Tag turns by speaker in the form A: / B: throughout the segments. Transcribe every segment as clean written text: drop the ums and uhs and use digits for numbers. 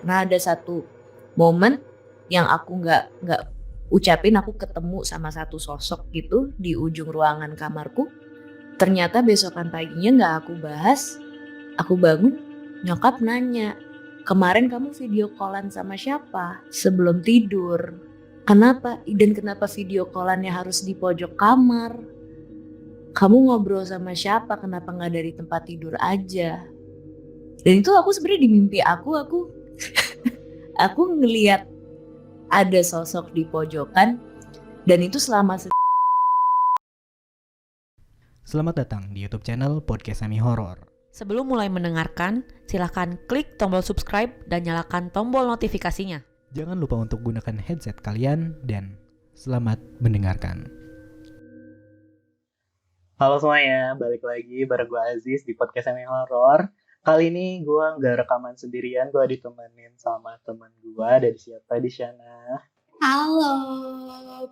A: pernah ada satu momen yang aku nggak ucapin, aku ketemu sama satu sosok gitu di ujung ruangan kamarku. Ternyata besokan paginya nggak aku bahas. Aku bangun, nyokap nanya, kemarin kamu video callan sama siapa sebelum tidur? Kenapa? Dan kenapa video callannya harus di pojok kamar? Kamu ngobrol sama siapa? Kenapa nggak dari tempat tidur aja? Dan itu aku sebenarnya di mimpi aku aku ngelihat ada sosok di pojokan, dan itu selama
B: Selamat datang di YouTube channel Podcast Semi Horor.
C: Sebelum mulai mendengarkan, silakan klik tombol subscribe dan nyalakan tombol notifikasinya.
B: Jangan lupa untuk gunakan headset kalian dan selamat mendengarkan.
D: Halo semuanya, balik lagi bareng gue Aziz di Podcast Semi Horor. Kali ini gue nggak rekaman sendirian, gue ditemenin sama teman gue. Dari siapa di sana?
E: Halo,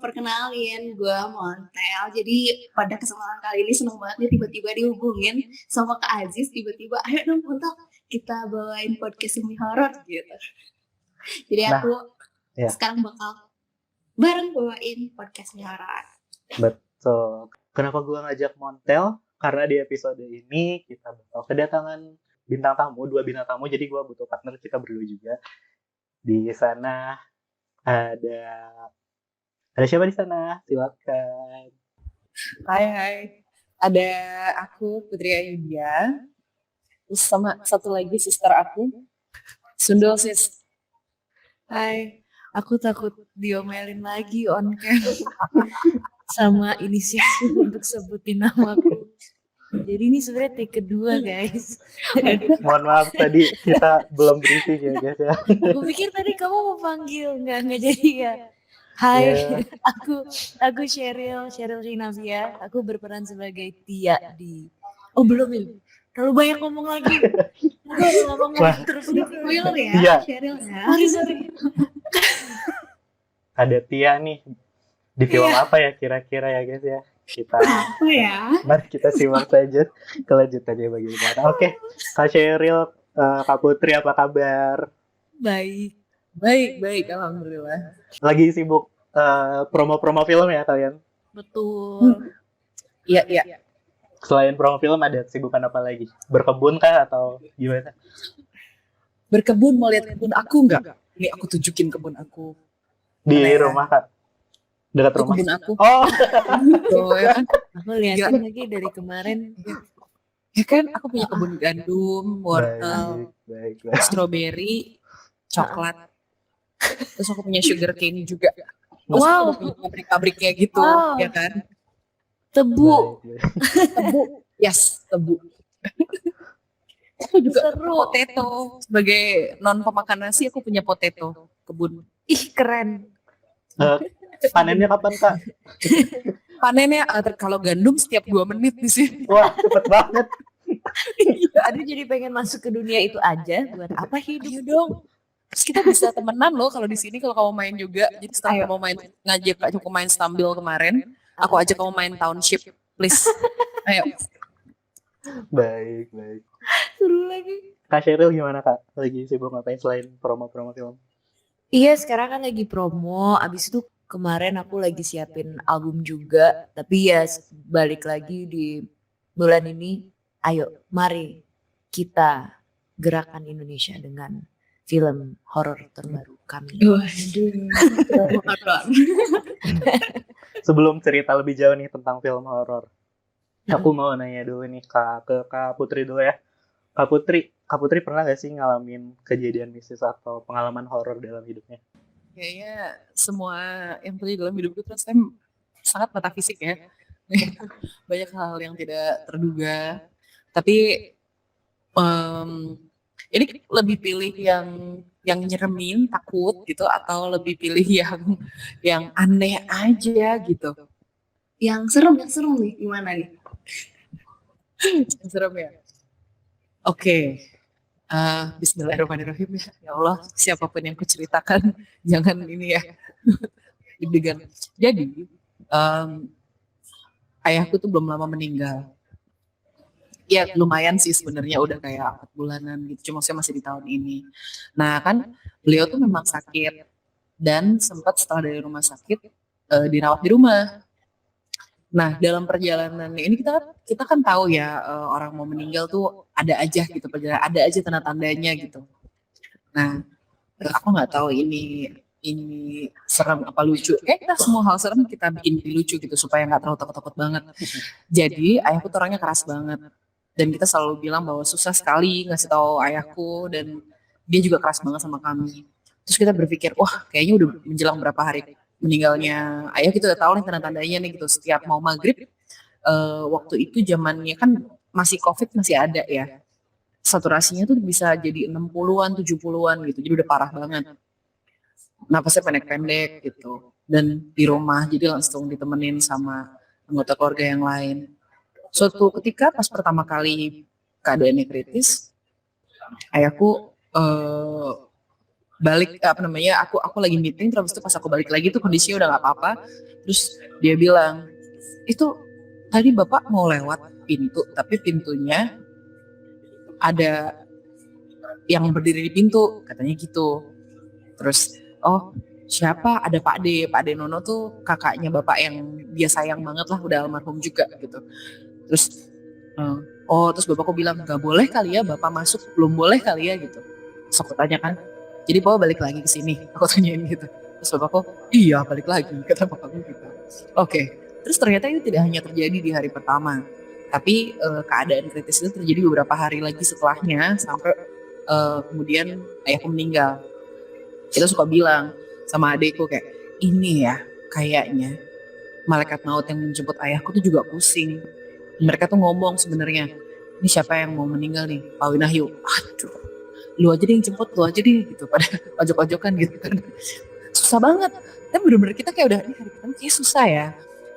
E: perkenalin gue Montel. Jadi pada kesempatan kali ini seneng banget nih tiba-tiba dihubungin sama Kak Aziz. Tiba-tiba, ayo dong Montel kita bawain podcast semi horor gitu. Jadi aku sekarang bakal bareng bawain podcast semi horor.
D: Betul. Kenapa gue ngajak Montel? Karena di episode ini kita bakal kedatangan bintang tamu, 2 bintang tamu. Jadi gue butuh partner, kita berdua juga. Di sana ada siapa di sana? Silakan.
F: Hai. Ada aku Putri Ayudya. Terus sama satu lagi sister aku, Sundul sis.
A: Hai, aku takut diomelin lagi on cam sama inisiatif untuk sebutin namaku. Jadi ini sebenarnya take kedua guys.
D: Mohon maaf tadi kita belum briefing ya guys ya.
A: Gue pikir tadi kamu mau panggil, nggak jadi ya. Hai, aku Sheryl Rinavia. Aku berperan sebagai Tia di. Oh belum ya? Terlalu banyak ngomong lagi. Gue ngomong terus
E: Spoiler ya,
D: Iya.
E: Sheryl ya.
A: Sorry.
D: Ada Tia nih di film apa ya kira-kira ya guys ya? Kita
E: Apa ya?
D: mari kita simak saja kelanjutannya bagaimana. Oke, Kak Sheryl, Kak Putri apa kabar?
F: Baik, alhamdulillah.
D: Lagi sibuk promo-promo film ya kalian?
A: Betul.
F: Iya.
D: Selain promo film ada kesibukan apa lagi? Berkebun kah atau gimana?
F: Berkebun, mau lihat kebun aku nggak? Ini aku tunjukin kebun aku.
D: Di
F: Mana ya?
D: rumah Kak? Dekat
F: Itu
D: rumah?
F: kebun aku.
D: Oh,
F: Tuh, ya kan?
A: Aku liatin lagi dari kemarin.
F: Ya kan, aku punya kebun gandum, wortel,
D: baik.
F: strawberry, coklat. Terus aku punya sugar cane juga. Terus
A: Wow.
F: aku punya pabrik-pabriknya gitu,
A: Wow.
F: ya kan?
A: Tebu.
D: Baik.
F: Tebu, yes, tebu. Aku juga
A: Seru.
F: potato. Sebagai non pemakan nasi, aku punya potato kebun.
A: Ih keren.
D: Panennya kapan Kak?
F: Panennya kalau gandum setiap 2 menit di sini.
D: Wah, cepet banget.
A: Aduh jadi pengen masuk ke dunia itu aja. Buat apa hidup?
F: Ayo dong. Terus kita bisa temenan loh kalau di sini kalau kamu main juga. Jadi setelah kamu main ngajak aku main Stumble kemarin, aku ajak kamu main Township, please. Ayo.
D: Baik.
A: Seru lagi.
D: Kak Sheryl gimana Kak? Lagi sibuk ngapain selain promo-promo film?
A: Iya sekarang kan lagi promo. Abis itu kemarin aku lagi siapin album juga. Tapi ya balik lagi di bulan ini. Ayo mari kita gerakan Indonesia dengan film horor terbaru kami.
D: Sebelum cerita lebih jauh nih tentang film horor, aku mau nanya dulu nih ke Kak Putri dulu ya. Kak Putri pernah gak sih ngalamin kejadian mistis atau pengalaman horor dalam hidupnya?
F: Kayaknya semua yang terjadi dalam hidup itu rasanya sangat metafisik ya. Banyak hal yang tidak terduga. Tapi ini lebih pilih yang nyeremin, takut gitu, atau lebih pilih yang aneh aja gitu.
E: Yang serem nih, gimana nih?
F: Serem ya. Oke. Bismillahirrahmanirrahim ya Allah, siapapun yang kuceritakan jangan ini ya deg-degan. Jadi ayahku tuh belum lama meninggal. ya lumayan sih sebenarnya udah kayak 4 bulanan gitu. Cuma saya masih di tahun ini. Nah kan beliau tuh memang sakit dan sempat setelah dari rumah sakit dirawat di rumah. Nah dalam perjalanan ini kita kan tahu ya orang mau meninggal tuh ada aja gitu perjalanan, ada aja tanda-tandanya gitu. Nah aku nggak tahu ini serem apa lucu. Kayak kita semua hal serem kita bikin jadi lucu gitu supaya nggak terlalu takut-takut banget. Jadi ayahku tuh orangnya keras banget dan kita selalu bilang bahwa susah sekali ngasih tahu ayahku dan dia juga keras banget sama kami. Terus kita berpikir, wah kayaknya udah menjelang berapa hari meninggalnya ayah kita udah tahu nih tanda-tandanya nih gitu. Setiap mau maghrib, waktu itu zamannya kan masih COVID masih ada ya. Saturasinya tuh bisa jadi 60-an, 70-an gitu. Jadi udah parah banget. Napasnya pendek-pendek gitu. Dan di rumah jadi langsung ditemenin sama anggota keluarga yang lain. Suatu ketika pas pertama kali keadaannya kritis, ayahku balik aku lagi meeting terus itu pas aku balik lagi tuh kondisinya udah nggak apa-apa. Terus dia bilang, itu tadi bapak mau lewat pintu tapi pintunya ada yang berdiri di pintu katanya gitu. Terus oh siapa, ada Pak D Nono tuh kakaknya bapak yang dia sayang banget lah, udah almarhum juga gitu. Terus terus bapakku bilang nggak boleh kali ya bapak masuk, belum boleh kali ya gitu. Terus aku tanya kan, jadi bapak balik lagi ke sini, aku tanyain gitu. Terus bapakku iya balik lagi, kata bapakku gitu. Oke. Terus ternyata itu tidak hanya terjadi di hari pertama, tapi keadaan kritis itu terjadi beberapa hari lagi setelahnya sampai kemudian ayahku meninggal. Kita suka bilang sama adekku kayak, ini ya kayaknya malaikat maut yang menjemput ayahku tuh juga pusing. Mereka tuh ngomong sebenarnya, ini siapa yang mau meninggal nih, Pak Winahyu. Aduh, lu aja deh yang jemput, lu aja deh gitu, pada ojok-ojokan gitu kan. Susah banget. Tapi bener-bener kita kayak udah, ini hari pertama kayak susah ya.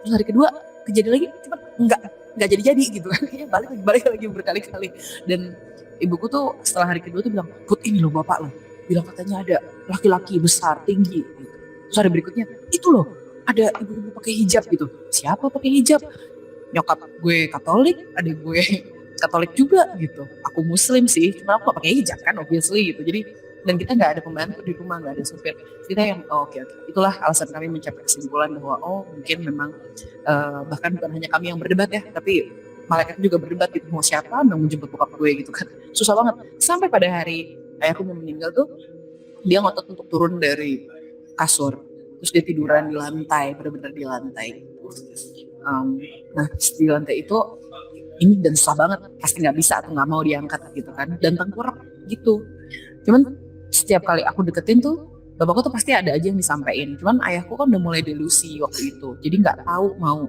F: Terus hari kedua kejadian lagi, cuma nggak jadi-jadi gitu kan. Kayaknya balik lagi berkali-kali. Dan ibuku tuh setelah hari kedua tuh bilang, Put ini loh bapak loh. Bilang katanya ada laki-laki besar, tinggi. Gitu. Terus hari berikutnya, itu loh ada ibu-ibu pakai hijab gitu. Siapa pakai hijab? Nyokap gue Katolik, adik gue Katolik juga gitu. Aku Muslim sih, cuma aku gak pakai hijab kan, obviously gitu. Jadi dan kita nggak ada pembantu di rumah, nggak ada supir. Kita yang oke. Itulah alasan kami mencapai kesimpulan bahwa mungkin memang bahkan bukan hanya kami yang berdebat ya, tapi malaikat juga berdebat gitu, mau siapa yang menjemput bokap gue gitu kan. Susah banget. Sampai pada hari ayahku mau meninggal tuh, dia ngotot untuk turun dari kasur. Terus dia tiduran di lantai, benar-benar di lantai. Nah di lantai itu ini dan susah banget, pasti nggak bisa atau nggak mau diangkat gitu kan, dan tengkurap gitu. Cuman setiap kali aku deketin tuh bapakku tuh pasti ada aja yang disampaikan. Cuman ayahku kan udah mulai delusi waktu itu, jadi nggak tahu mau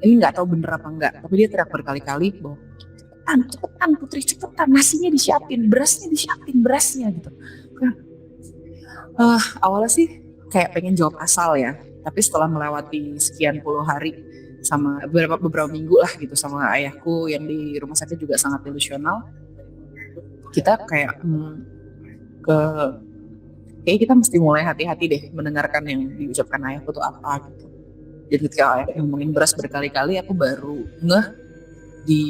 F: ini, nggak tahu bener apa enggak, tapi dia teriak berkali-kali bahwa cepetan putri, cepetan nasinya disiapin, berasnya gitu. Awalnya sih kayak pengen jawab asal ya, tapi setelah melewati sekian puluh hari sama beberapa minggu lah gitu sama ayahku yang di rumah sakit juga sangat delusional, kita kayak kayak kita mesti mulai hati-hati deh mendengarkan yang diucapkan ayahku tuh apa gitu. Jadi ketika ayah ngomongin beras berkali-kali, aku baru ngeh di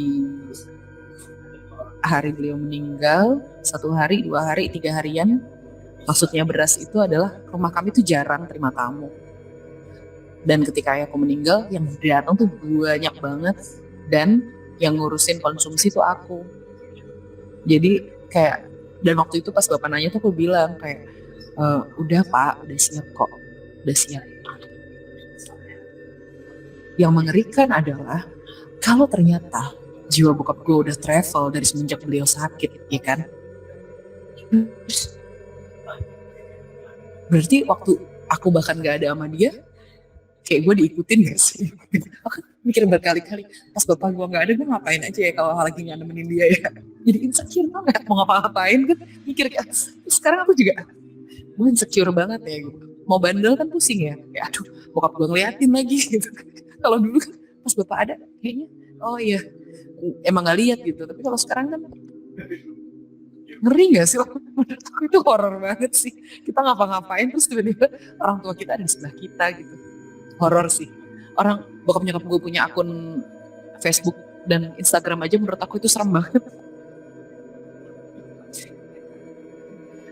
F: hari beliau meninggal, 1 hari, 2 hari, 3 harian. Maksudnya beras itu adalah rumah kami tuh jarang terima tamu. Dan ketika ayahku meninggal, yang datang tuh banyak banget, dan yang ngurusin konsumsi tuh aku. Jadi kayak, dan waktu itu pas bapak nanya tuh aku bilang kayak, udah pak, udah siap kok, udah siap. Yang mengerikan adalah kalau ternyata jiwa bokap gue udah travel dari semenjak beliau sakit, ya kan? Berarti waktu aku bahkan gak ada sama dia, kayak gue diikutin gak sih? Aku mikir berkali-kali, pas bapak gue gak ada, gue ngapain aja ya kalau lagi gak nemenin dia ya? Jadi insecure banget, mau ngapa-ngapain kan mikir kayak, sekarang aku juga, gue insecure banget ya gitu. Mau bandel kan pusing ya, kayak aduh bokap gue ngeliatin lagi gitu. Kalau dulu kan pas bapak ada, kayaknya oh iya emang gak lihat gitu. Tapi kalau sekarang kan ngeri gak sih? Menurut aku itu horor banget sih. Kita ngapa-ngapain terus tiba-tiba orang tua kita ada di sebelah kita gitu. Horor sih. Orang bokap nyokap gue punya akun Facebook dan Instagram aja menurut aku itu serem banget.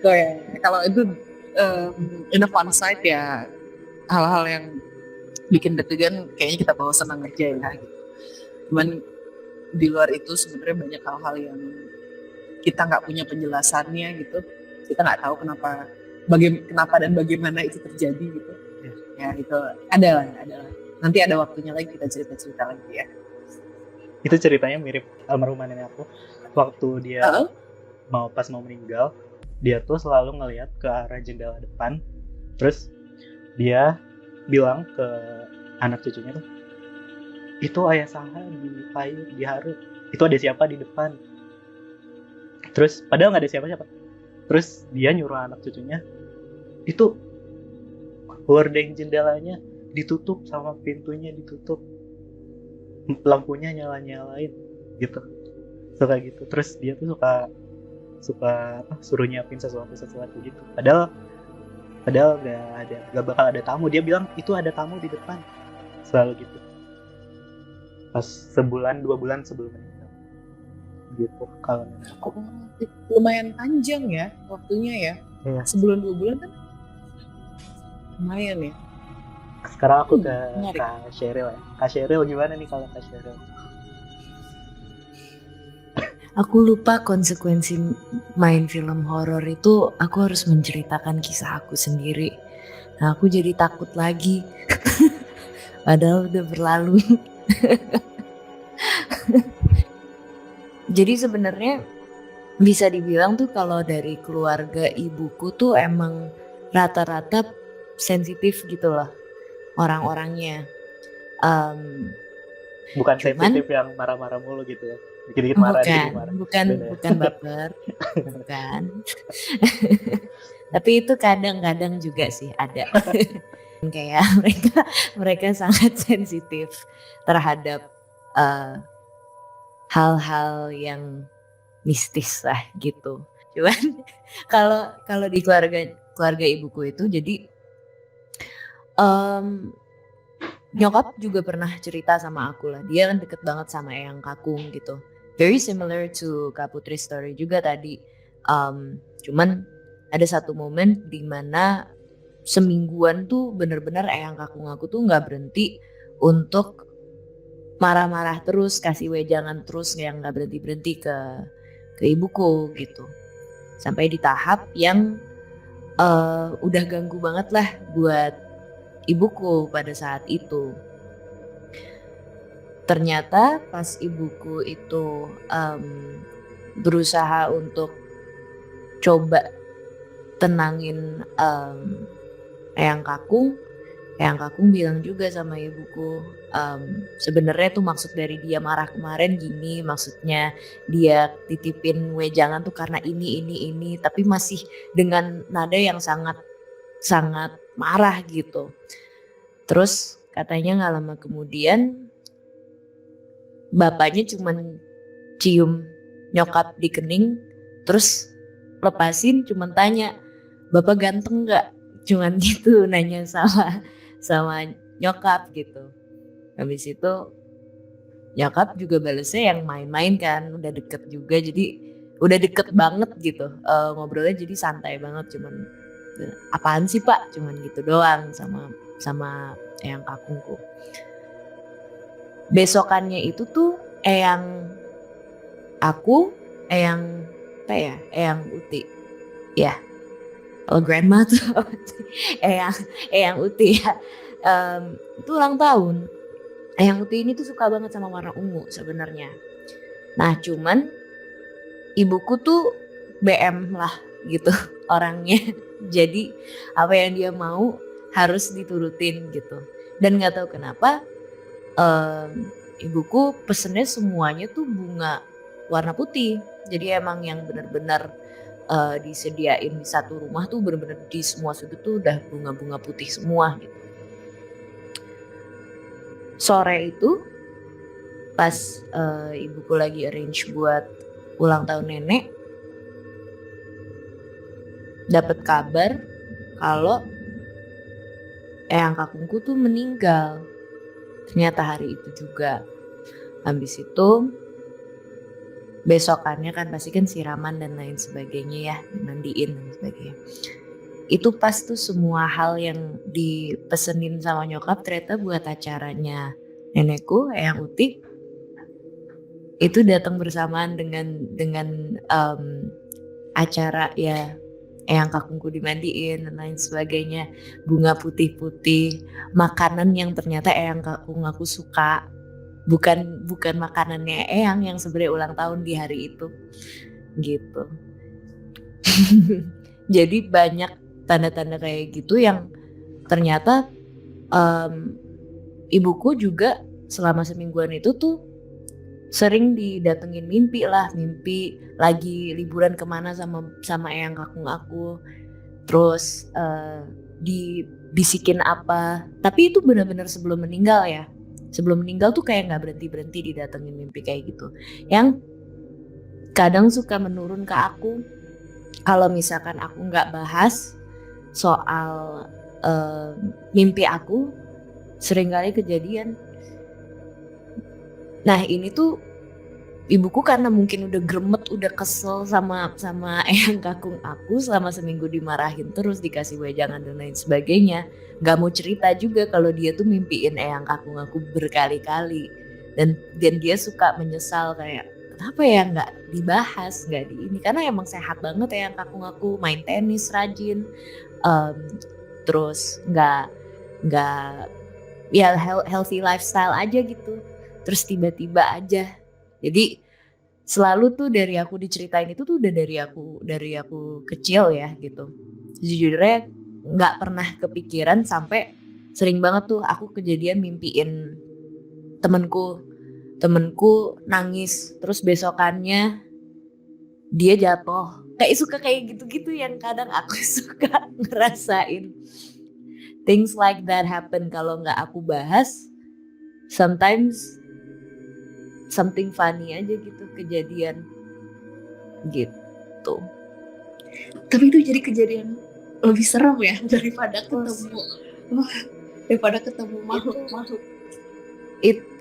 F: So, ya, kalau itu in a fun side ya, hal-hal yang bikin deg-degan kayaknya kita bawa senang aja ya gitu. Cuman di luar itu sebenarnya banyak hal-hal yang kita nggak punya penjelasannya gitu. Kita nggak tahu kenapa dan bagaimana itu terjadi gitu. Ya itu adalah. Nanti ada waktunya lagi kita cerita lagi ya.
D: Itu ceritanya mirip almarhumah nenek aku. Waktu dia pas mau meninggal, dia tuh selalu ngelihat ke arah jendela depan. Terus dia bilang ke anak cucunya tuh, itu ayah Saha diharu, itu ada siapa di depan. Terus padahal nggak ada siapa-siapa. Terus dia nyuruh anak cucunya, itu hordeng jendelanya ditutup sama pintunya ditutup, lampunya nyala-nyalain gitu, suka gitu. Terus dia tuh suka suruh nyiapin sesuatu gitu. Padahal gak bakal ada tamu. Dia bilang itu ada tamu di depan, selalu gitu. Pas 1-2 bulan sebelum meninggal gitu. Kalau
F: Lumayan panjang ya waktunya ya.
D: Iya.
F: 1-2 bulan kan lumayan ya.
D: Sekarang aku ke
F: menarik.
D: Kak Sheryl ya. Kak Sheryl gimana nih kalau Kak Sheryl?
A: Aku lupa konsekuensi main film horor itu, aku harus menceritakan kisah aku sendiri. Nah, aku jadi takut lagi. Padahal udah berlalu. Jadi sebenarnya bisa dibilang tuh kalau dari keluarga ibuku tuh emang rata-rata sensitif gitu loh orang-orangnya.
D: Bukan
A: Cuman-
D: sensitif yang marah-marah mulu gitu ya. Dikit-dikit marah, dikit marah. Beda.
A: bukan baper, bukan. Tapi itu kadang-kadang juga sih ada. Kayak mereka sangat sensitif terhadap hal-hal yang mistis lah gitu. Cuman kalau di keluarga ibuku itu jadi nyokap juga pernah cerita sama aku lah. Dia kan deket banget sama Eyang Kakung gitu. Very similar to Kak Putri story juga tadi. Cuman ada satu momen di mana semingguan tuh bener-bener Eyang Kakung aku tuh nggak berhenti untuk marah-marah terus, kasih wejangan terus yang nggak berhenti-berhenti ke ibuku gitu. Sampai di tahap yang udah ganggu banget lah buat ibuku pada saat itu. Ternyata pas ibuku itu berusaha untuk coba tenangin Eyang Kakung bilang juga sama ibuku, sebenarnya tuh maksud dari dia marah kemarin gini, maksudnya dia titipin wejangan tuh karena ini, tapi masih dengan nada yang sangat marah gitu. Terus katanya nggak lama kemudian bapaknya cuman cium nyokap di kening, terus lepasin, cuman tanya, "Bapak ganteng nggak?" Cuman gitu nanya sama nyokap gitu. Habis itu nyokap juga balesnya yang main-main kan, udah deket juga, jadi udah deket banget gitu. Ngobrolnya jadi santai banget, cuman apaan sih Pak, cuman gitu doang sama Eyang Kakungku. Besokannya itu tuh Eyang Uti ya, kalau grandma tuh Eyang Uti ya, itu ulang tahun. Eyang Uti ini tuh suka banget sama warna ungu sebenarnya. Nah cuman ibuku tuh BM lah gitu orangnya. Jadi apa yang dia mau harus diturutin gitu. Dan nggak tahu kenapa ibuku pesennya semuanya tuh bunga warna putih. Jadi emang yang benar-benar disediain di satu rumah tuh benar-benar di semua sudut tuh udah bunga-bunga putih semua gitu. Sore itu pas ibuku lagi arrange buat ulang tahun nenek, dapat kabar kalau Eyang Kakungku tuh meninggal. Ternyata hari itu juga. Habis itu besokannya kan pasti kan siraman dan lain sebagainya ya, dimandiin dan sebagainya. Itu pas tuh semua hal yang dipesenin sama nyokap ternyata buat acaranya nenekku, Eyang Uti, itu datang bersamaan dengan acara ya Eyang Kakungku dimandiin dan lain sebagainya, bunga putih-putih, makanan yang ternyata Eyang Kakung aku suka, bukan makanannya Eyang yang sebenarnya ulang tahun di hari itu, gitu. Jadi banyak tanda-tanda kayak gitu yang ternyata ibuku juga selama semingguan itu tuh sering didatengin mimpi lagi liburan kemana sama Eyang Kakung aku, terus dibisikin apa, tapi itu benar-benar sebelum meninggal ya. Sebelum meninggal tuh kayak nggak berhenti didatengin mimpi kayak gitu, yang kadang suka menurun ke aku kalau misalkan aku nggak bahas soal mimpi aku, seringkali kejadian. Nah ini tuh ibuku karena mungkin udah gremet, udah kesel sama Eyang Kakung aku selama seminggu dimarahin terus, dikasih wejangan dan lain sebagainya, nggak mau cerita juga kalau dia tuh mimpiin Eyang Kakung aku berkali-kali, dan dia suka menyesal kayak kenapa ya nggak dibahas, nggak di ini, karena emang sehat banget Eyang Kakung aku, main tenis rajin, terus nggak ya healthy lifestyle aja gitu. Terus tiba-tiba aja, jadi selalu tuh dari aku diceritain itu tuh udah dari aku kecil ya gitu. Jujurnya nggak pernah kepikiran sampai sering banget tuh aku kejadian mimpiin temenku nangis, terus besokannya dia jatuh. Suka kayak gitu-gitu yang kadang aku suka ngerasain. Things like that happen kalau nggak aku bahas. Sometimes something funny aja gitu kejadian gitu.
E: Tapi itu jadi kejadian lebih serem ya daripada ketemu makhluk.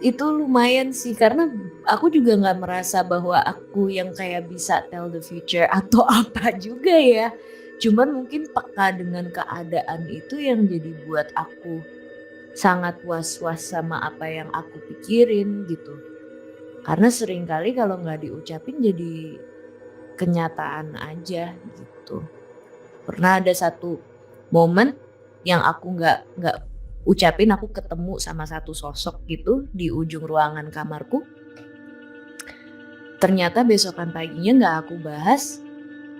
A: Itu lumayan sih, karena aku juga nggak merasa bahwa aku yang kayak bisa tell the future atau apa juga ya. Cuman mungkin peka dengan keadaan itu yang jadi buat aku sangat was-was sama apa yang aku pikirin gitu. Karena seringkali kalau nggak diucapin jadi kenyataan aja gitu. Pernah ada satu momen yang aku nggak ucapin, aku ketemu sama satu sosok gitu di ujung ruangan kamarku. Ternyata besokan paginya nggak aku bahas,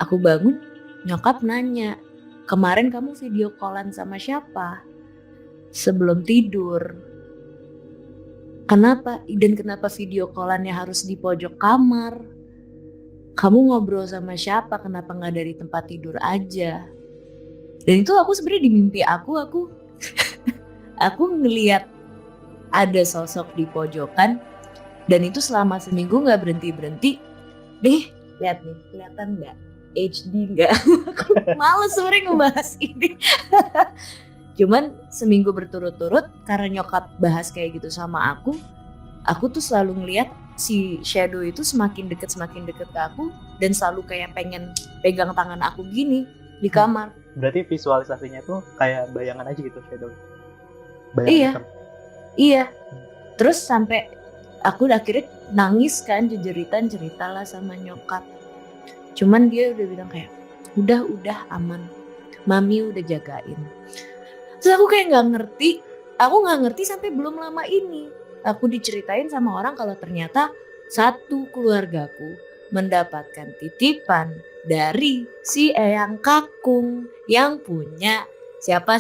A: aku bangun, nyokap nanya, kemarin kamu video callan sama siapa? Sebelum tidur. Kenapa? Dan kenapa video callannya harus di pojok kamar? Kamu ngobrol sama siapa? Kenapa nggak dari tempat tidur aja? Dan itu aku sebenarnya di mimpi aku aku ngelihat ada sosok di pojokan, dan itu selama seminggu nggak berhenti. Lihat nih, kelihatan nggak? HD nggak? Males sebenarnya ngebahas ini. Cuman seminggu berturut-turut karena nyokap bahas kayak gitu sama aku tuh selalu ngeliat si shadow itu semakin deket ke aku, dan selalu kayak pengen pegang tangan aku gini di kamar.
D: Berarti visualisasinya tuh kayak bayangan aja gitu, shadow.
A: Iya. Terus sampai aku akhirnya nangis kan, cerita lah sama nyokap. Cuman dia udah bilang kayak udah aman, mami udah jagain. Terus aku kayak nggak ngerti sampai belum lama ini aku diceritain sama orang kalau ternyata satu keluargaku mendapatkan titipan dari si Eyang Kakung yang punya siapa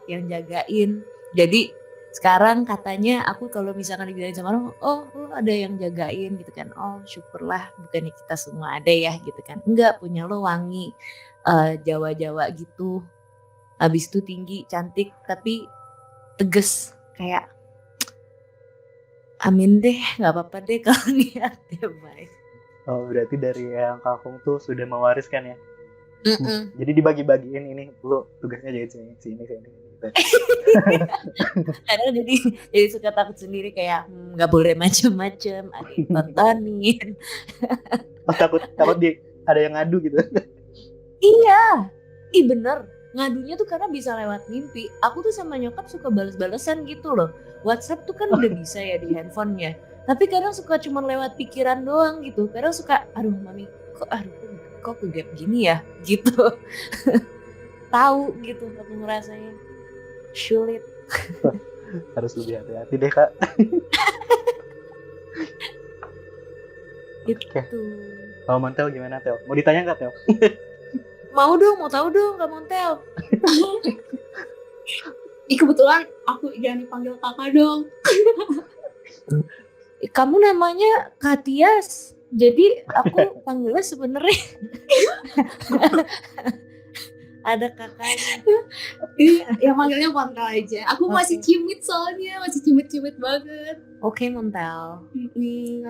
A: yang jagain. Jadi sekarang katanya aku kalau misalkan dibilangin sama orang, oh lo ada yang jagain gitu kan, oh syukurlah bukannya kita semua ada ya gitu kan. Enggak, punya lo wangi, Jawa-Jawa gitu. Habis itu tinggi, cantik, tapi tegas, kayak amin deh, gak apa-apa deh kalau niatnya baik.
D: Oh, berarti dari Eyang Kakung tuh sudah mewariskan ya Jadi dibagi-bagiin, ini lu tugasnya jadi sini gitu.
A: Kadang jadi suka takut sendiri kayak nggak boleh macem-macem, ada yang tontonin.
D: Oh, takut ada yang ngadu gitu.
A: Iya, bener. Ngadunya tuh karena bisa lewat mimpi. Aku tuh sama nyokap suka bales-balesan gitu loh. WhatsApp tuh kan udah bisa ya di handphonenya. Tapi kadang suka cuma lewat pikiran doang gitu. Kadang suka, aduh mami, kok kegap gini ya, gitu. Tahu gitu aku ngerasain. Sulit.
D: Harus lebih hati-hati deh kak.
A: Gitu.
D: Kalau Montel gimana Tel? Mau ditanya nggak Tel?
A: Mau tahu dong Kak Montel.
E: Kebetulan aku jangan dipanggil kakak dong.
A: Kamu namanya Katias. Jadi aku panggilnya sebenarnya ada kakaknya.
E: Ya manggilnya Montel aja. Aku masih cimit soalnya, masih cimit banget.
A: Oke, Montel.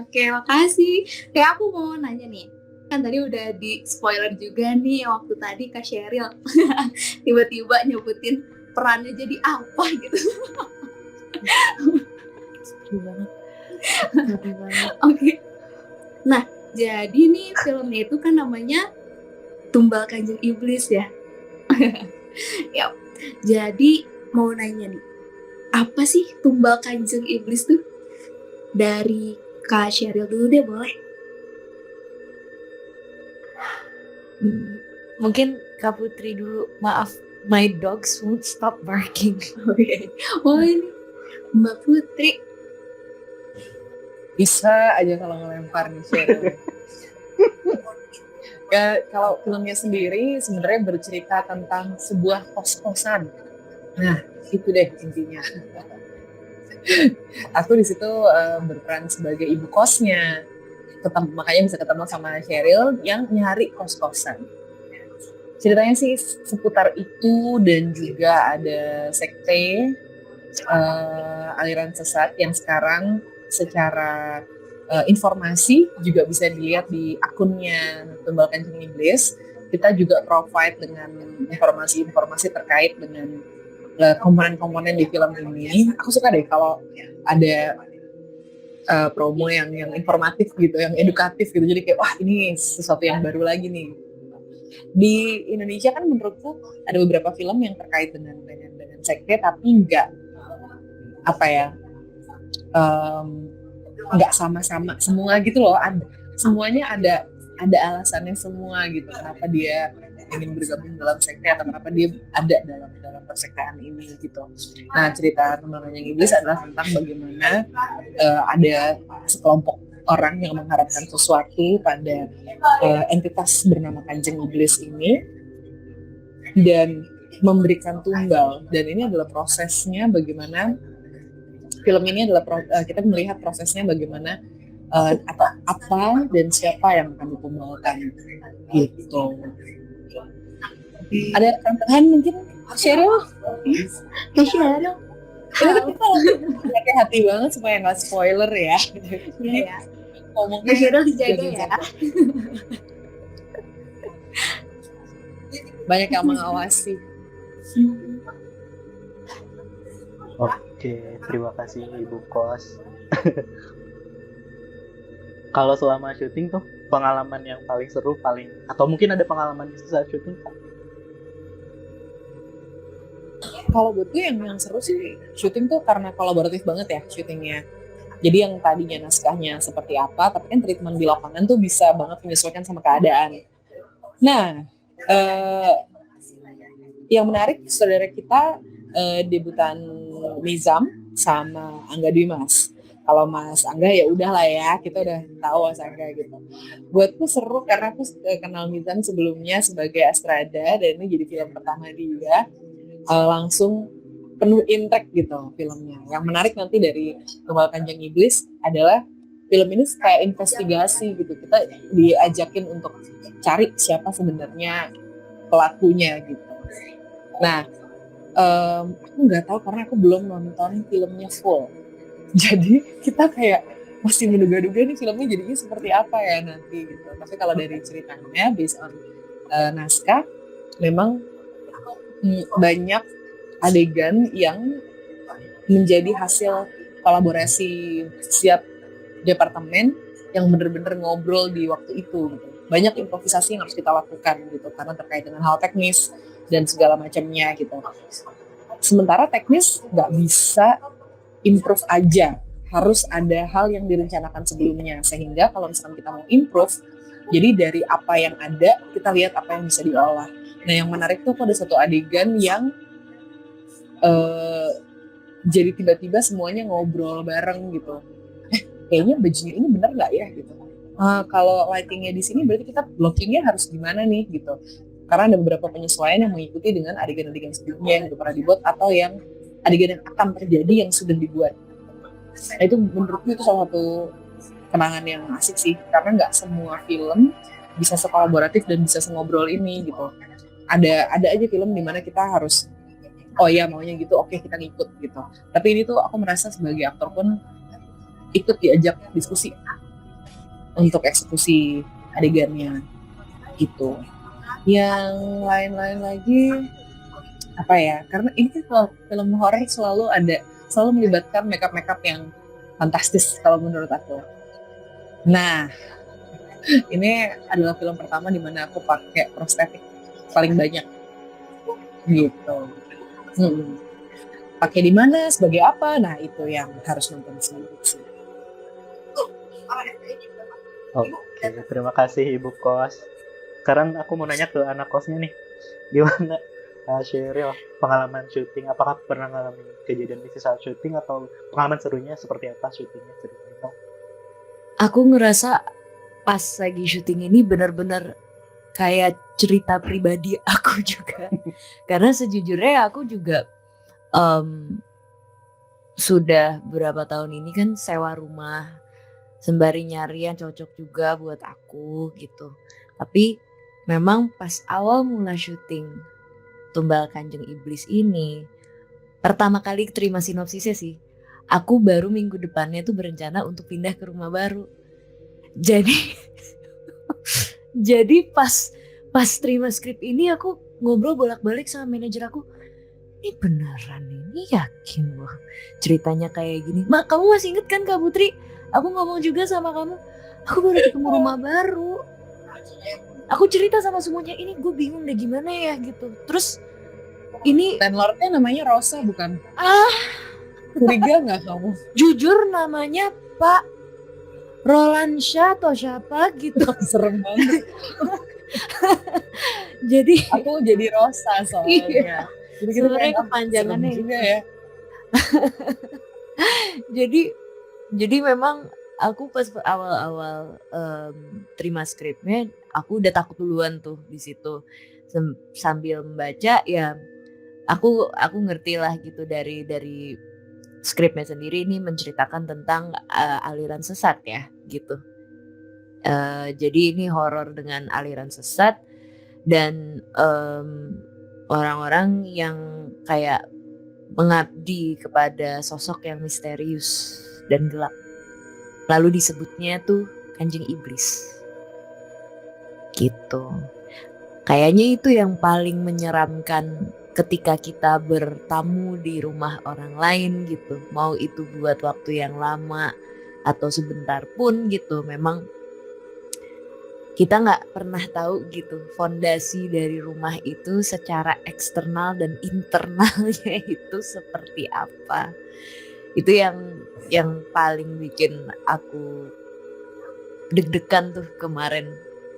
E: Oke, makasih. Kayak aku mau nanya nih, kan tadi udah di spoiler juga nih waktu tadi Kak Sheryl tiba-tiba nyebutin perannya jadi apa gitu.
A: Sedih banget.
E: Oke. Nah, jadi nih filmnya itu kan namanya Tumbal Kanjeng Iblis ya. Ya. Jadi mau nanya nih, apa sih Tumbal Kanjeng Iblis tuh? Dari Kak Sheryl dulu deh boleh.
A: Mungkin Kak Putri dulu. Maaf, my dogs won't stop barking.
E: Oke. Oh ini Mbak Putri.
F: Bisa aja kalau ngelempar nih Sheryl. Ya, kalau filmnya sendiri sebenarnya bercerita tentang sebuah kos-kosan. Nah, itu deh intinya. Aku di situ berperan sebagai ibu kosnya. Makanya bisa ketemu sama Sheryl yang nyari kos-kosan. Ceritanya sih seputar itu, dan juga ada sekte aliran sesat yang sekarang secara informasi juga bisa dilihat di akunnya Tumbal Kanjeng Iblis. Kita juga provide dengan informasi-informasi terkait dengan komponen-komponen di film ini. Aku suka deh kalau ada promo yang informatif gitu, yang edukatif gitu. Jadi kayak wah ini sesuatu yang baru lagi nih. Di Indonesia kan menurutku ada beberapa film yang terkait dengan sekte, tapi nggak nggak sama-sama semua gitu loh. Semuanya ada alasannya semua gitu. Kenapa dia ingin bergabung dalam sekte atau kenapa dia ada dalam persektean ini gitu. Nah, cerita Tumbal Kanjeng Iblis adalah tentang bagaimana ada sekelompok orang yang mengharapkan sesuatu pada entitas bernama Kanjeng Iblis ini dan memberikan tumbal. Dan ini adalah prosesnya bagaimana film ini adalah kita melihat prosesnya bagaimana atau apa dan siapa yang akan ditumbalkan gitu. Ada tambahan mungkin Sheryl?
E: Sheryl.
F: Ini kita hati-hati banget supaya nggak spoiler ya.
E: Iya.
F: Ngomongnya
E: Sheryl dijaga ya.
F: Banyak yang mengawasi.
D: Oke, terima kasih Ibu Kos. Kalau selama syuting tuh pengalaman yang paling seru atau mungkin ada pengalaman di saat syuting Kak?
F: Kalau buat gue yang seru sih syuting tuh karena kolaboratif banget ya syutingnya. Jadi yang tadinya naskahnya seperti apa, tapi kan treatment di lapangan tuh bisa banget menyesuaikan sama keadaan. Nah, yang menarik saudara kita debutan Nizam sama Angga Dwi Mas. Kalau Mas Angga ya udahlah ya, kita udah tahu Mas Angga gitu. Buatku seru karena aku kenal Nizam sebelumnya sebagai Astrada, dan ini jadi film pertama dia. Langsung penuh impact gitu filmnya. Yang menarik nanti dari Tumbal Kanjeng Iblis adalah film ini kayak investigasi gitu. Kita diajakin untuk cari siapa sebenarnya pelakunya gitu. Nah, aku nggak tahu karena aku belum nonton filmnya full. Jadi kita kayak masih menduga-duga nih filmnya jadinya seperti apa ya nanti gitu. Tapi kalau dari ceritanya based on naskah memang banyak adegan yang menjadi hasil kolaborasi setiap departemen yang benar-benar ngobrol di waktu itu gitu. Banyak improvisasi yang harus kita lakukan gitu karena terkait dengan hal teknis dan segala macamnya gitu. Sementara teknis nggak bisa improve aja, harus ada hal yang direncanakan sebelumnya, sehingga kalau misalkan kita mau improve, jadi dari apa yang ada kita lihat apa yang bisa diolah. Nah yang menarik tuh ada satu adegan yang jadi tiba-tiba semuanya ngobrol bareng gitu. Kayaknya bajunya ini bener nggak ya gitu. Kalau lightingnya di sini berarti kita blockingnya harus gimana nih gitu. Karena ada beberapa penyesuaian yang mengikuti dengan adegan-adegan sebelumnya yang sudah pernah dibuat atau yang adegan yang akan terjadi yang sudah dibuat. Nah itu menurutku itu salah satu kenangan yang asik sih, karena nggak semua film bisa sekolaboratif dan bisa sengobrol ini gitu. Ada aja film dimana kita harus oh ya maunya gitu, oke kita ngikut gitu. Tapi ini tuh aku merasa sebagai aktor pun ikut diajak diskusi untuk eksekusi adegannya gitu. Yang lain-lain lagi apa ya? Karena ini kan kalau film horor selalu melibatkan makeup yang fantastis kalau menurut aku. Nah, ini adalah film pertama di mana aku pakai prostetik paling banyak gitu. Pakai di mana, sebagai apa? Nah itu yang harus nonton sendiri sih.
D: Oke, terima kasih Ibu Kos. Sekarang aku mau nanya ke anak kosnya nih, gimana Sheryl pengalaman syuting? Apakah pernah ngalamin kejadian misi saat syuting atau pengalaman serunya seperti apa syutingnya? Ceritain dong.
A: Aku ngerasa pas lagi syuting ini benar-benar kayak cerita pribadi aku juga. Karena sejujurnya aku juga sudah berapa tahun ini kan sewa rumah sembari nyari yang cocok juga buat aku gitu. Tapi memang pas awal mula syuting Tumbal Kanjeng Iblis ini, pertama kali terima sinopsisnya sih, aku baru minggu depannya tuh berencana untuk pindah ke rumah baru. Jadi pas terima skrip ini aku ngobrol bolak-balik sama manajer aku, ini beneran ini yakin loh ceritanya kayak gini. Mak, kamu masih inget kan Kak Putri? Aku ngomong juga sama kamu, aku baru ketemu rumah baru. Aku cerita sama semuanya, ini gue bingung deh gimana ya gitu. Terus ini
F: Landlordnya namanya Rosa bukan? Curiga nggak kamu?
A: jujur namanya Pak Roland Shah atau siapa gitu.
F: Serem banget.
A: Jadi
F: Aku jadi Rosa soalnya.
A: Iya.
F: Jadi kita
A: Sebenarnya
F: kayak,
A: kepanjangannya
F: serem juga ya.
A: jadi memang aku pas awal-awal terima skripnya aku udah takut duluan tuh di situ. Sambil membaca ya aku ngerti lah gitu dari skripnya sendiri ini menceritakan tentang aliran sesat ya gitu. Jadi ini horor dengan aliran sesat dan orang-orang yang kayak mengabdi kepada sosok yang misterius dan gelap. Lalu disebutnya tuh Kanjeng Iblis. Gitu. Kayaknya itu yang paling menyeramkan ketika kita bertamu di rumah orang lain gitu. Mau itu buat waktu yang lama atau sebentar pun gitu. Memang kita nggak pernah tahu gitu fondasi dari rumah itu secara eksternal dan internalnya itu seperti apa. Itu yang paling bikin aku deg-degan tuh kemarin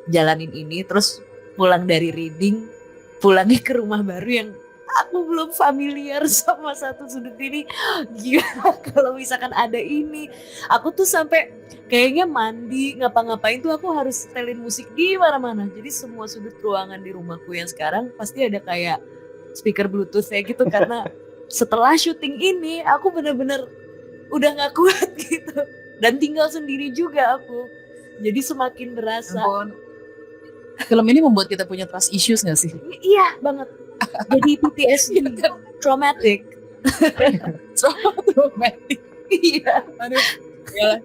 A: jalanin ini. Terus pulang dari reading, pulangnya ke rumah baru yang aku belum familiar sama satu sudut ini. Gila kalau misalkan ada ini. Aku tuh sampai kayaknya mandi, ngapa-ngapain tuh aku harus setelin musik di mana-mana. Jadi semua sudut ruangan di rumahku yang sekarang pasti ada kayak speaker bluetooth ya gitu. Karena setelah syuting ini aku bener-bener udah gak kuat gitu. Dan tinggal sendiri juga aku. Jadi semakin berasa.
F: Ampun. Film ini membuat kita punya trust issues gak sih?
A: Iya banget. Jadi PTSD, traumatic.
F: Traumatic.
A: Iya.
F: Aduh. Ya,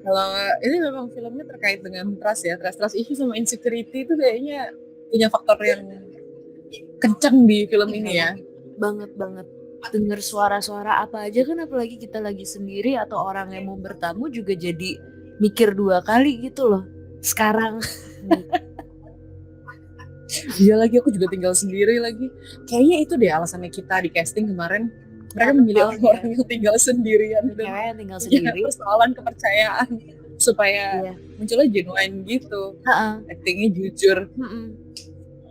F: kalau ini memang filmnya terkait dengan trust ya, trust issue sama insecurity itu kayaknya punya faktor yang kenceng di film ini ya.
A: Banget denger suara-suara apa aja kan, apalagi kita lagi sendiri atau orang yang mau bertamu juga jadi mikir 2 kali gitu loh sekarang.
F: Iya lagi, aku juga tinggal sendiri lagi. Kayaknya itu deh alasannya kita di casting kemarin. Mereka memilih orang yang tinggal sendirian dan
A: Cewek yang tinggal
F: punya
A: sendiri.
F: persoalan kepercayaan supaya
A: Iya.
F: munculnya genuine gitu.
A: Heeh.
F: Actingnya jujur.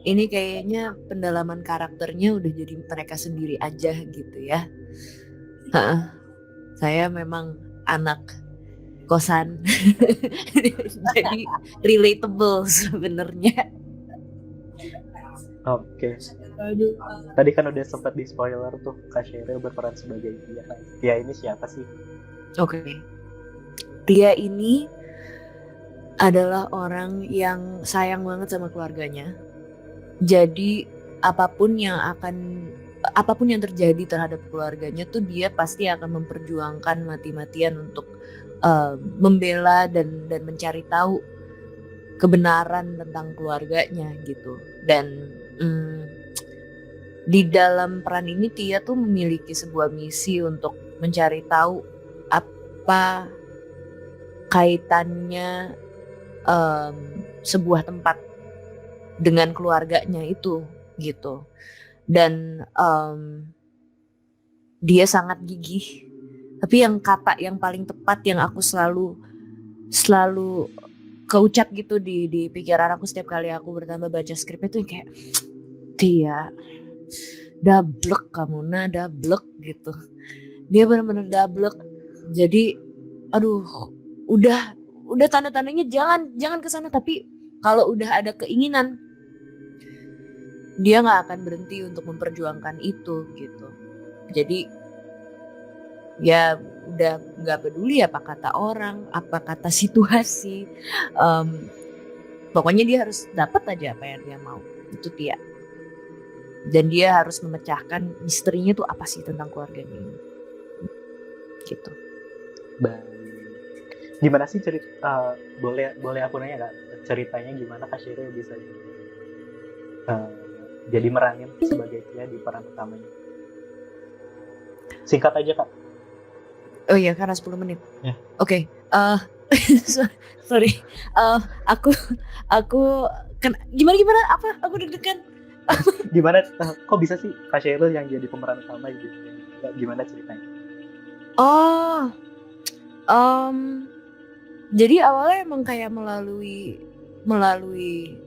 A: Ini kayaknya pendalaman karakternya udah jadi mereka sendiri aja gitu ya. Heeh. Saya memang anak kosan. Jadi relatable sebenarnya.
D: Oke.
F: Aduh.
D: Tadi kan udah sempat di spoiler tuh Kak Sheryl berperan sebagai Tia. Tia ini siapa sih?
A: Oke. Tia ini adalah orang yang sayang banget sama keluarganya. Jadi apapun yang terjadi terhadap keluarganya tuh dia pasti akan memperjuangkan mati-matian untuk membela dan mencari tahu kebenaran tentang keluarganya gitu. Dan di dalam peran ini Tia tuh memiliki sebuah misi untuk mencari tahu apa kaitannya sebuah tempat dengan keluarganya itu gitu. Dan dia sangat gigih. Tapi yang kata yang paling tepat yang aku selalu keucap gitu di pikiran aku setiap kali aku bertambah baca skripnya tuh kayak, Tia, dablek kamu, dablek gitu. Dia benar-benar dablek. Jadi, aduh, udah tanda-tandanya jangan kesana. Tapi kalau udah ada keinginan, dia nggak akan berhenti untuk memperjuangkan itu gitu. Jadi, ya udah nggak peduli apa kata orang, apa kata situasi. Pokoknya dia harus dapat aja apa yang dia mau. Itu Tia. Dan dia harus memecahkan misterinya tuh apa sih tentang keluarganya ini. Gitu.
D: Baik. Gimana sih cerita? Boleh aku nanya Kak, ceritanya gimana Kak Sheryl bisa jadi meranin sebagai Tia di peran utamanya? Singkat aja Kak.
A: Oh iya, karena 10 menit.
D: Ya.
A: Oke. Sorry. Aku gimana? Apa? Aku deg-degan.
D: Gimana? Kok bisa sih Kak Sheryl yang jadi pemeran utama gitu? Gimana ceritanya?
A: Oh. Jadi awalnya emang kayak melalui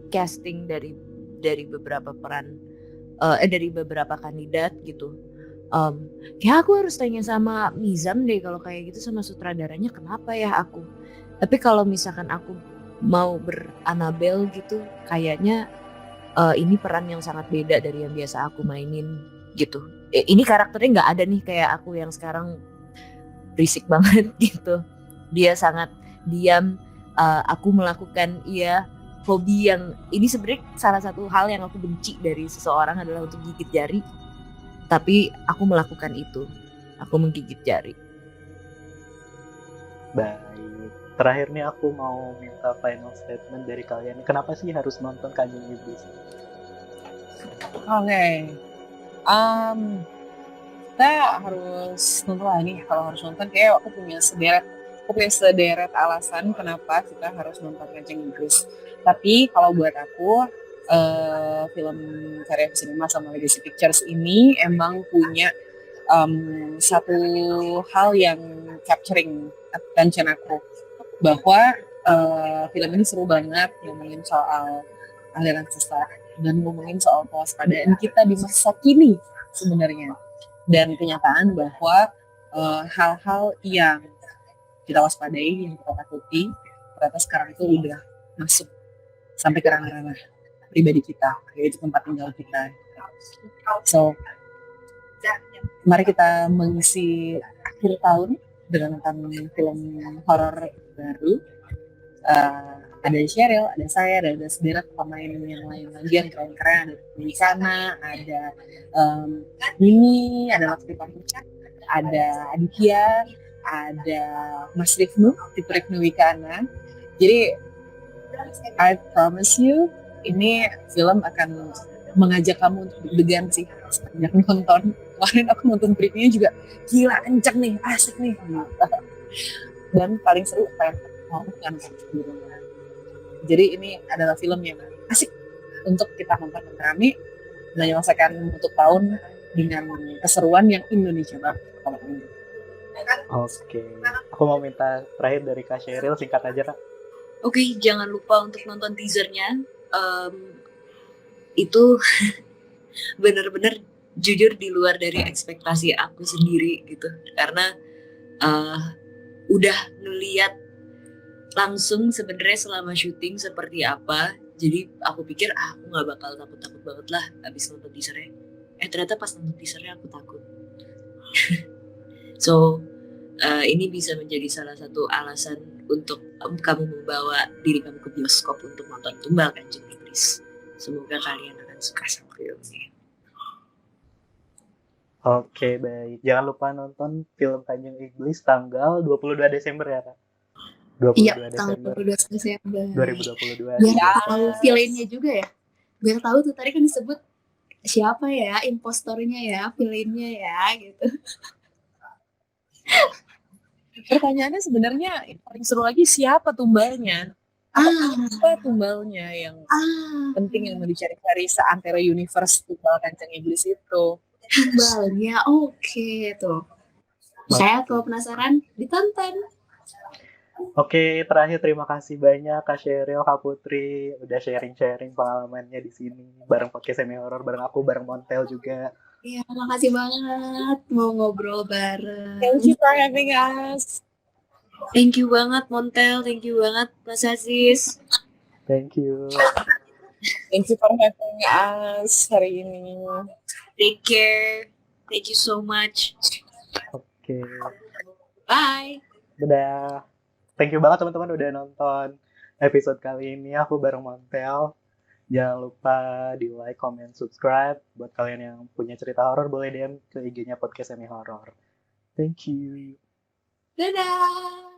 A: casting dari beberapa peran dari beberapa kandidat gitu. Kayak aku harus tanya sama Mizam deh kalau kayak gitu, sama sutradaranya kenapa ya aku. Tapi kalau misalkan aku mau ber-Annabelle gitu, kayaknya ini peran yang sangat beda dari yang biasa aku mainin gitu. Ini karakternya nggak ada nih kayak aku yang sekarang berisik banget gitu. Dia sangat diam. Aku melakukan hobi yang ini sebenarnya salah satu hal yang aku benci dari seseorang adalah untuk gigit jari. Tapi aku melakukan itu. Aku menggigit jari.
D: Baik. Terakhir nih aku mau minta final statement dari kalian. Kenapa sih harus nonton Kanjeng Iblis?
F: Oke. Kita harus nonton lah nih. Kalau harus nonton kayak aku punya sederet alasan kenapa kita harus nonton Kanjeng Iblis. Tapi kalau buat aku film karya Cinema sama Legacy Pictures ini emang punya satu hal yang capturing attention aku, bahwa film ini seru banget ngomongin soal aliran sesat dan ngomongin soal kewaspadaan kita di masa kini sebenarnya, dan kenyataan bahwa hal-hal yang kita waspadai, yang kita takuti, ternyata sekarang itu udah masuk sampai ke ranah-ranah pribadi kita, yaitu tempat tinggal kita. So, mari kita mengisi akhir tahun dengan nonton film horor baru. Ada Sheryl, ada saya, ada sederet pemain yang lain lagi yang keren-keren. Ada di sana, ada Mimi, ada Lastri Pamucat, ada Aditya, ada Mas Rifnu, Tipe Rifnu Wikana. Jadi I promise you, ini film akan mengajak kamu untuk deg-degan sih sepanjang nonton. Kemarin aku nonton previewnya juga gila kenceng nih, asik nih. Gitu. Dan paling seru kayak kan gitu. Jadi ini adalah film yang asik untuk kita nonton rame menyelesaikan untuk tahun dengan keseruan yang Indonesia banget. Kalau ini.
D: Oke. Aku mau minta terakhir dari Kak Sheryl, singkat aja Kak.
A: Oke, jangan lupa untuk nonton teasernya. Itu bener-bener jujur di luar dari ekspektasi aku sendiri gitu. Karena udah ngeliat langsung sebenarnya selama syuting seperti apa. Jadi aku pikir aku nggak bakal takut-takut banget lah abis nonton teasernya. Ternyata pas nonton teasernya aku takut. So ini bisa menjadi salah satu alasan untuk kamu membawa diri kamu ke bioskop untuk nonton Tumbal Kanjeng Iblis. Semoga kalian akan suka sama filmnya.
D: Oke, baik. Jangan lupa nonton film Kanjeng Iblis tanggal 22 Desember ya Kak. 22
E: Iya, tanggal
D: Desember
E: 22 Desember.
D: 2022.
E: Biar tahu villainnya juga ya. Biar tahu tuh tadi kan disebut siapa ya impostornya ya, villainnya ya gitu.
F: Pertanyaannya sebenarnya paling seru lagi siapa tumbalnya? Apa tumbalnya yang penting yang mau dicari-cari seantero universe Tumbal Kanjeng Iblis itu?
E: Tumbalnya oke tuh. Saya kalau penasaran ditonton.
D: Oke, terakhir terima kasih banyak Kak Sheryl, Kak Putri udah sharing-sharing pengalamannya di sini bareng podcast Semi Horror, bareng aku, bareng Montel juga.
E: Iya, makasih banget mau ngobrol bareng.
F: Thank you for having us.
A: Thank you banget Montel, thank you banget Mas Aziz.
D: Thank you.
F: Thank you for having us hari ini.
A: Take care. Thank you so much.
D: Oke.
A: Bye.
D: Dadah. Thank you banget teman-teman udah nonton episode kali ini. Aku bareng Montel. Jangan lupa di like, comment, subscribe. Buat kalian yang punya cerita horor boleh DM ke IG-nya podcast Semi Horror. Thank you.
E: Dadah.